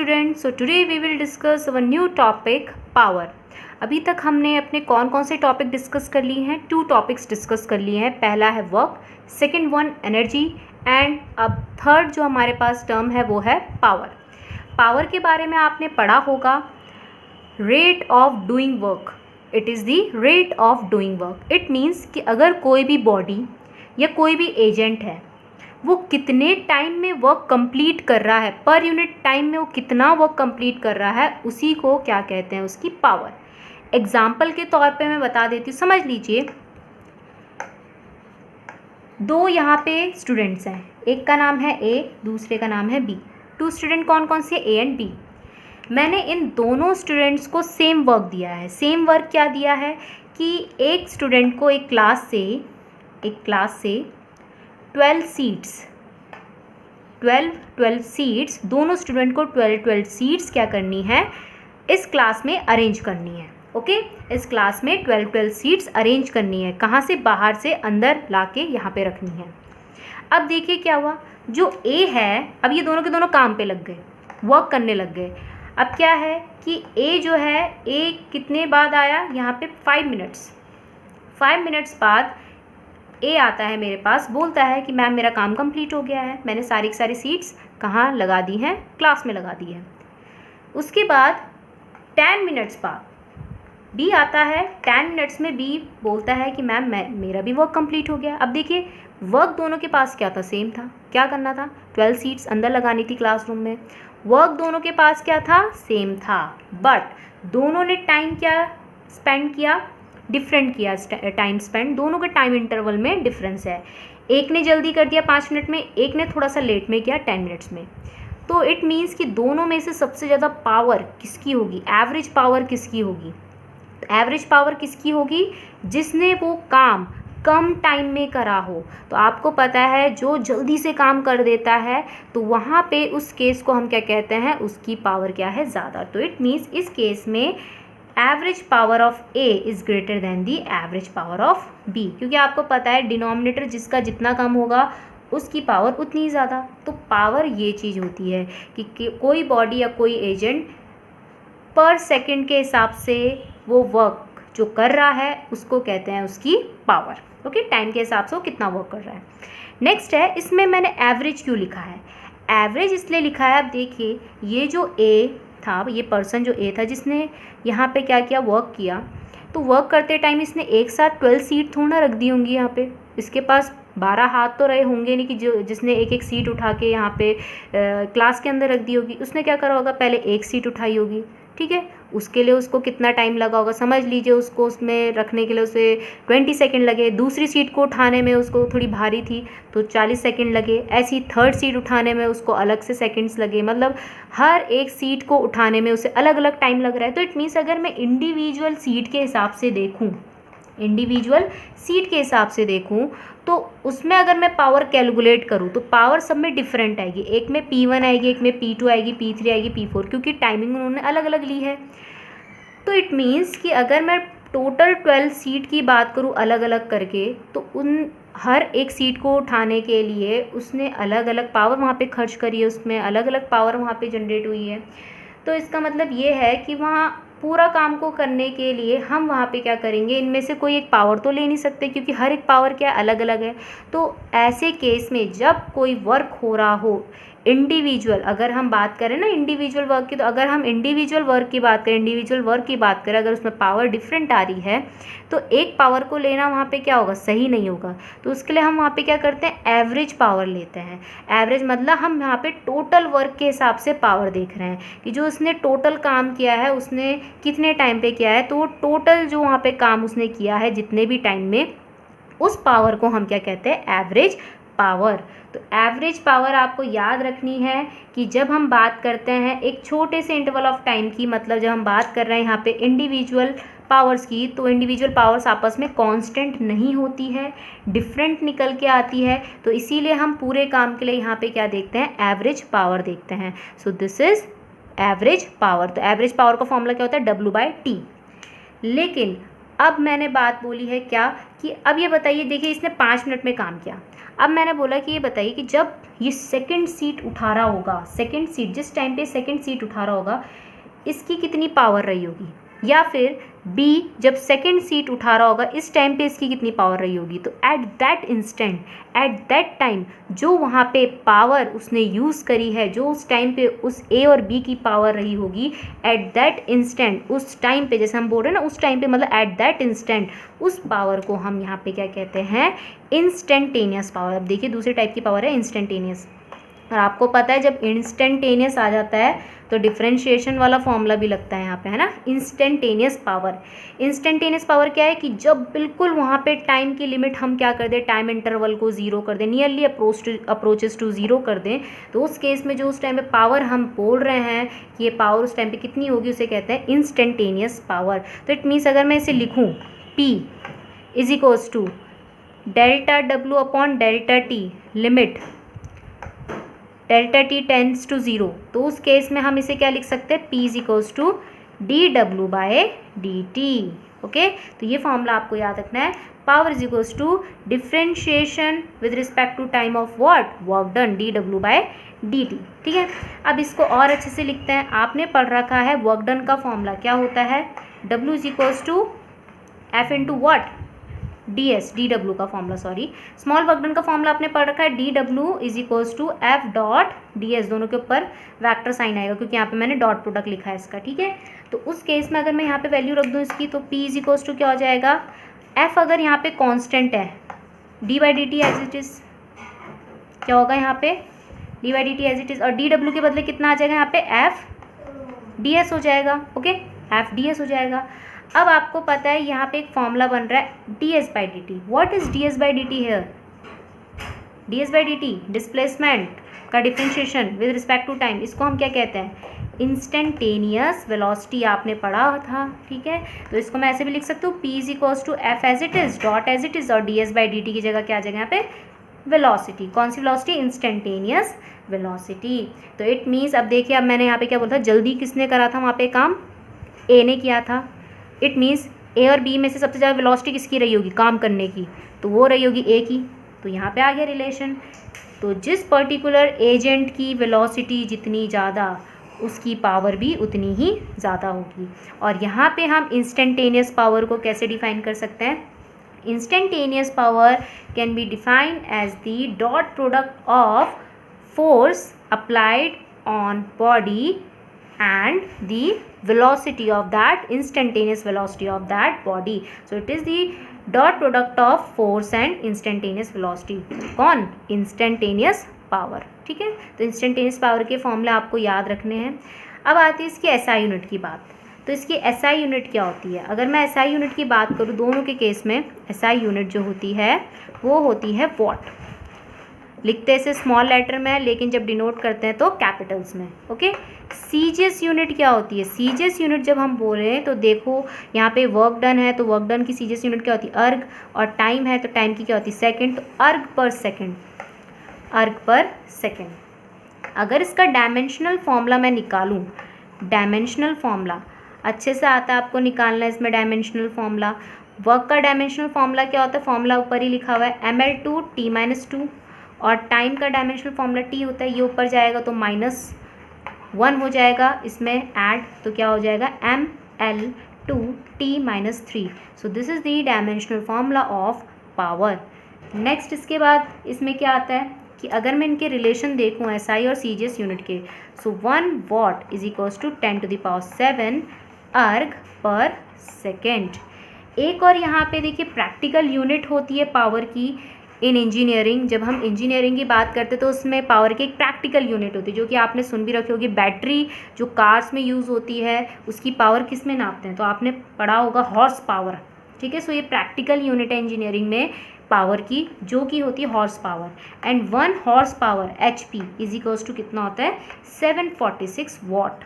students, so today we will discuss our new topic power. अभी तक हमने अपने कौन कौन से टॉपिक डिस्कस कर लिए हैं? 2 टॉपिक्स डिस्कस कर लिए हैं. पहला है work, second one energy and अब थर्ड जो हमारे पास टर्म है वो है पावर. पावर के बारे में आपने पढ़ा होगा rate of doing work. It is the rate of doing work. It means कि अगर कोई भी बॉडी या कोई भी एजेंट है वो कितने टाइम में वर्क कंप्लीट कर रहा है, पर यूनिट टाइम में वो कितना वर्क कंप्लीट कर रहा है, उसी को क्या कहते हैं, उसकी पावर. एग्जाम्पल के तौर पे मैं बता देती हूँ, समझ लीजिए. 2 यहाँ पे स्टूडेंट्स हैं, एक का नाम है ए, दूसरे का नाम है बी. 2 स्टूडेंट कौन कौन से, ए एंड बी. मैंने इन दोनों स्टूडेंट्स को सेम वर्क दिया है. सेम वर्क क्या दिया है कि एक स्टूडेंट को एक क्लास से 12 सीट्स, दोनों स्टूडेंट को 12 सीट्स क्या करनी है, इस क्लास में अरेंज करनी है. ओके, इस क्लास में 12 सीट्स अरेंज करनी है. कहाँ से, बाहर से अंदर लाके यहाँ पे रखनी है. अब देखिए क्या हुआ, जो ए है, अब ये दोनों के दोनों काम पे लग गए, वर्क करने लग गए. अब क्या है कि ए जो है, ए कितने बाद आया यहाँ पे, 5 मिनट्स बाद ए आता है मेरे पास, बोलता है कि मैम मेरा काम कंप्लीट हो गया है, मैंने सारी की सारी सीट्स कहाँ लगा दी हैं, क्लास में लगा दी है. उसके बाद 10 मिनट्स बाद बी आता है. 10 मिनट्स में बी बोलता है कि मैम मेरा भी वर्क कंप्लीट हो गया. अब देखिए वर्क दोनों के पास क्या था, सेम था. क्या करना था, 12 सीट्स अंदर लगानी थी क्लासरूम में. वर्क दोनों के पास क्या था, सेम था, बट दोनों ने टाइम क्या स्पेंड किया, डिफरेंट किया टाइम स्पेंड. दोनों के टाइम इंटरवल में डिफरेंस है. एक ने जल्दी कर दिया 5 मिनट में, एक ने थोड़ा सा लेट में किया 10 मिनट्स में. तो इट मीन्स कि दोनों में से सबसे ज़्यादा पावर किसकी होगी, एवरेज पावर किसकी होगी. एवरेज पावर किसकी होगी, जिसने वो काम कम टाइम में करा हो. तो आपको पता है जो जल्दी से काम कर देता है तो वहाँ पे उस केस को हम क्या कहते हैं, उसकी पावर क्या है, ज़्यादा. तो इट मीन्स इस केस में average power of A is greater than the average power of B, क्योंकि आपको पता है डिनोमिनेटर जिसका जितना कम होगा उसकी पावर उतनी ज़्यादा. तो पावर ये चीज़ होती है कि कोई बॉडी या कोई एजेंट पर सेकंड के हिसाब से वो वर्क जो कर रहा है उसको कहते हैं उसकी पावर. ओके, टाइम के हिसाब से वो कितना वर्क कर रहा है. नेक्स्ट है, इसमें मैंने एवरेज क्यों लिखा है. एवरेज इसलिए लिखा है, अब देखिए ये जो ए था, ये पर्सन जो ए था जिसने यहाँ पे क्या किया, वर्क किया, तो वर्क करते टाइम इसने एक साथ 12 सीट थोड़ा ना रख दी होंगी. यहाँ पे इसके पास 12 हाथ तो रहे होंगे नहीं कि जो जिसने एक एक सीट उठा के यहाँ पे क्लास के अंदर रख दी होगी. उसने क्या करा होगा, पहले एक सीट उठाई होगी, ठीक है. उसके लिए उसको कितना टाइम लगा होगा, समझ लीजिए उसको उसमें रखने के लिए उसे 20 सेकंड लगे. दूसरी सीट को उठाने में उसको थोड़ी भारी थी तो 40 सेकंड लगे. ऐसी थर्ड सीट उठाने में उसको अलग से सेकंड्स लगे. मतलब हर एक सीट को उठाने में उसे अलग अलग टाइम लग रहा है. तो इट मीन्स अगर मैं इंडिविजुअल सीट के हिसाब से देखूँ तो उसमें अगर मैं पावर कैलकुलेट करूँ तो पावर सब में डिफरेंट आएगी. एक में P1 आएगी, एक में P2 आएगी, P3 आएगी, P4, क्योंकि टाइमिंग उन्होंने अलग अलग ली है. तो इट मीन्स कि अगर मैं टोटल 12 सीट की बात करूँ अलग अलग करके, तो उन हर एक सीट को उठाने के लिए उसने अलग अलग पावर वहाँ पे खर्च करी है, उसमें अलग अलग पावर वहाँ पे जनरेट हुई है. तो इसका मतलब ये है कि वहाँ पूरा काम को करने के लिए हम वहाँ पे क्या करेंगे, इनमें से कोई एक पावर तो ले नहीं सकते क्योंकि हर एक पावर क्या अलग अलग है. तो ऐसे केस में जब कोई वर्क हो रहा हो इंडिविजुअल, अगर हम बात करें ना इंडिविजुअल वर्क की, तो अगर हम इंडिविजुअल वर्क की बात करें, अगर उसमें पावर डिफरेंट आ रही है तो एक पावर को लेना वहाँ पे क्या होगा, सही नहीं होगा. तो उसके लिए हम वहाँ पे क्या करते हैं, एवरेज पावर लेते हैं. एवरेज मतलब हम यहाँ पे टोटल वर्क के हिसाब से पावर देख रहे हैं कि जो उसने टोटल काम किया है उसने कितने टाइम पे किया है. तो वो टोटल जो वहाँ पे काम उसने किया है जितने भी टाइम में, उस पावर को हम क्या कहते हैं, एवरेज पावर. तो एवरेज पावर आपको याद रखनी है कि जब हम बात करते हैं एक छोटे से इंटरवल ऑफ टाइम की, मतलब जब हम बात कर रहे हैं यहाँ पे इंडिविजुअल पावर्स की, तो इंडिविजुअल पावर्स आपस में कांस्टेंट नहीं होती है, डिफरेंट निकल के आती है. तो इसीलिए हम पूरे काम के लिए यहाँ पे क्या देखते हैं, एवरेज पावर देखते हैं. So this is average power. तो एवरेज पावर का फॉर्मूला क्या होता है, W/T. लेकिन अब मैंने बात बोली है क्या कि अब ये बताइए, देखिए इसने 5 मिनट में काम किया। अब मैंने बोला कि ये बताइए कि जब ये सेकंड सीट उठा रहा होगा, सेकंड सीट जिस टाइम पे सेकंड सीट उठा रहा होगा, इसकी कितनी पावर रही होगी, या फिर बी जब सेकंड सीट उठा रहा होगा इस टाइम पे इसकी कितनी पावर रही होगी। तो at that instant, at that time जो वहाँ पे पावर उसने यूज़ करी है, जो उस टाइम पे उस ए और बी की पावर रही होगी, एट दैट इंस्टेंट उस टाइम पे, जैसे हम बोल रहे हैं ना उस टाइम पे, मतलब एट दैट इंस्टेंट, उस पावर को हम यहाँ पे क्या कहते हैं, इंस्टेंटेनियस पावर। अब देखिए दूसरे टाइप की पावर है इंस्टेंटेनियस। और आपको पता है जब इंस्टेंटेनियस आ जाता है तो डिफरेंशिएशन वाला फॉर्मूला भी लगता है यहाँ पे, है ना, इंस्टेंटेनियस पावर। इंस्टेंटेनियस पावर क्या है कि जब बिल्कुल वहाँ पे टाइम की लिमिट हम क्या कर दें, टाइम इंटरवल को ज़ीरो कर दें, नियरली अप्रोचेस टू ज़ीरो कर दें, तो उस केस में जो उस टाइम पे पावर हम बोल रहे हैं कि ये पावर उस टाइम पे कितनी होगी, उसे कहते हैं इंस्टेंटेनियस पावर। तो इट मीन्स अगर मैं इसे लिखूँ P is equals to delta W upon delta T limit delta T tends to zero, तो उस केस में हम इसे क्या लिख सकते हैं, P is equals to dW by dt। Okay, तो ये फॉर्मूला आपको याद रखना है। Power is equals to differentiation with respect to time of what, work done, dW by dt। ठीक है, अब इसको और अच्छे से लिखते हैं। आपने पढ़ रखा है वर्क डन का फॉर्मूला क्या होता है, W is equals to F into what, ds, dw का formula, sorry small work done का फॉर्मूला आपने पढ़ रखा है, dw is equals to f dot ds, दोनों के ऊपर वेक्टर साइन आएगा क्योंकि यहाँ पे मैंने डॉट प्रोडक्ट लिखा है इसका। ठीक है, तो उस केस में अगर मैं यहाँ पे वैल्यू रख दूँ इसकी, तो p इज इक्वल्स टू क्या हो जाएगा, f अगर यहाँ पे कांस्टेंट है, d by D t as it is क्या होगा यहाँ पे, d by D t as it is, और dw के बदले कितना आ जाएगा यहाँ पे, f ds हो जाएगा। ओके, f ds हो जाएगा। अब आपको पता है यहाँ पे एक फॉर्मूला बन रहा है ds by D T. What is ds by D T here, ds by D T displacement का differentiation with respect to time, इसको हम क्या कहते हैं, इंस्टेंटेनियस वेलोसिटी, आपने पढ़ा था। ठीक है, तो इसको मैं ऐसे भी लिख सकती हूँ, p is equals to f as it is dot as it is, और ds बाई डी टी की जगह क्या आ जाएगा यहाँ पे, वेलोसिटी। कौन सी वेलोसिटी, इंस्टेंटेनियस वेलोसिटी। तो इट मीन्स, अब देखिए अब मैंने यहाँ पे क्या बोला था, जल्दी किसने करा था वहाँ पे काम, a ने किया था। इट मीन्स ए और बी में से सबसे ज़्यादा वेलोसिटी किसकी रही होगी काम करने की, तो वो रही होगी ए की। तो यहाँ पे आ गया रिलेशन। तो जिस पर्टिकुलर एजेंट की वेलोसिटी जितनी ज़्यादा, उसकी पावर भी उतनी ही ज़्यादा होगी। और यहाँ पे हम इंस्टेंटेनियस पावर को कैसे डिफाइन कर सकते हैं, instantaneous power can be defined as the dot product of force applied on body and the velocity of that, instantaneous velocity of that body. So it is the dot product of force and instantaneous velocity। कौन, instantaneous power। ठीक है, तो instantaneous power के फॉर्मूले आपको याद रखने हैं। अब आती है इसकी SI यूनिट की बात। तो इसकी SI यूनिट क्या होती है, अगर मैं SI यूनिट की बात करूँ, दोनों के केस में SI यूनिट जो होती है वो होती है वॉट। लिखते हैं इसे स्मॉल लेटर में, लेकिन जब डिनोट करते हैं तो कैपिटल्स में। ओके, सीजीएस यूनिट क्या होती है, सीजीएस यूनिट जब हम बोल रहे हैं तो देखो यहाँ पे वर्क डन है, तो वर्क डन की सीजीएस यूनिट क्या होती है, अर्ग, और टाइम है तो टाइम की क्या होती है, सेकंड। तो अर्ग पर सेकंड, अर्ग पर सेकंड। अगर इसका डायमेंशनल फॉर्मूला मैं निकालूँ, डायमेंशनल फॉर्मूला अच्छे से आता है आपको निकालना है इसमें डायमेंशनल फॉर्मूला। वर्क का डायमेंशनल फॉर्मूला क्या होता है, फॉर्मूला ऊपर ही लिखा हुआ है, ml2 t-2, और टाइम का डायमेंशनल फॉर्मूला t होता है, ये ऊपर जाएगा तो -1 हो जाएगा, इसमें ऐड तो क्या हो जाएगा, ml2 t-3। So this is the dimensional formula of power. Next इसके बाद इसमें क्या आता है कि अगर मैं इनके रिलेशन देखूँ एसआई और सीजीएस यूनिट के, सो 1 वॉट इज इक्वल्स टू 10⁻7 अर्ग पर सेकेंड। एक और यहाँ पे देखिए प्रैक्टिकल यूनिट होती है पावर की इन इंजीनियरिंग। जब हम इंजीनियरिंग की बात करते हैं तो उसमें पावर की एक प्रैक्टिकल यूनिट होती है, जो कि आपने सुन भी रखी होगी। बैटरी जो कार्स में यूज़ होती है उसकी पावर किस में नापते हैं, तो आपने पढ़ा होगा हॉर्स पावर। ठीक है, सो ये प्रैक्टिकल यूनिट है इंजीनियरिंग में पावर की, जो कि होती है horse power. And 1 horse power HP is equals to कितना होता है, 746 वॉट।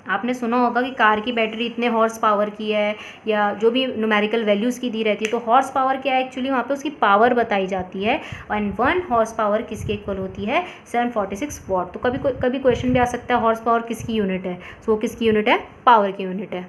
आपने सुना होगा कि कार की बैटरी इतने हॉर्स पावर की है, या जो भी न्यूमेरिकल वैल्यूज़ की दी रहती है, तो हॉर्स पावर क्या है एक्चुअली वहाँ पे उसकी पावर बताई जाती है। एंड 1 हॉर्स पावर किसके इक्वल होती है, 746 वॉट। तो कभी क्वेश्चन भी आ सकता है हॉर्स पावर किसकी यूनिट है, सो वो किसकी यूनिट है, पावर की यूनिट है।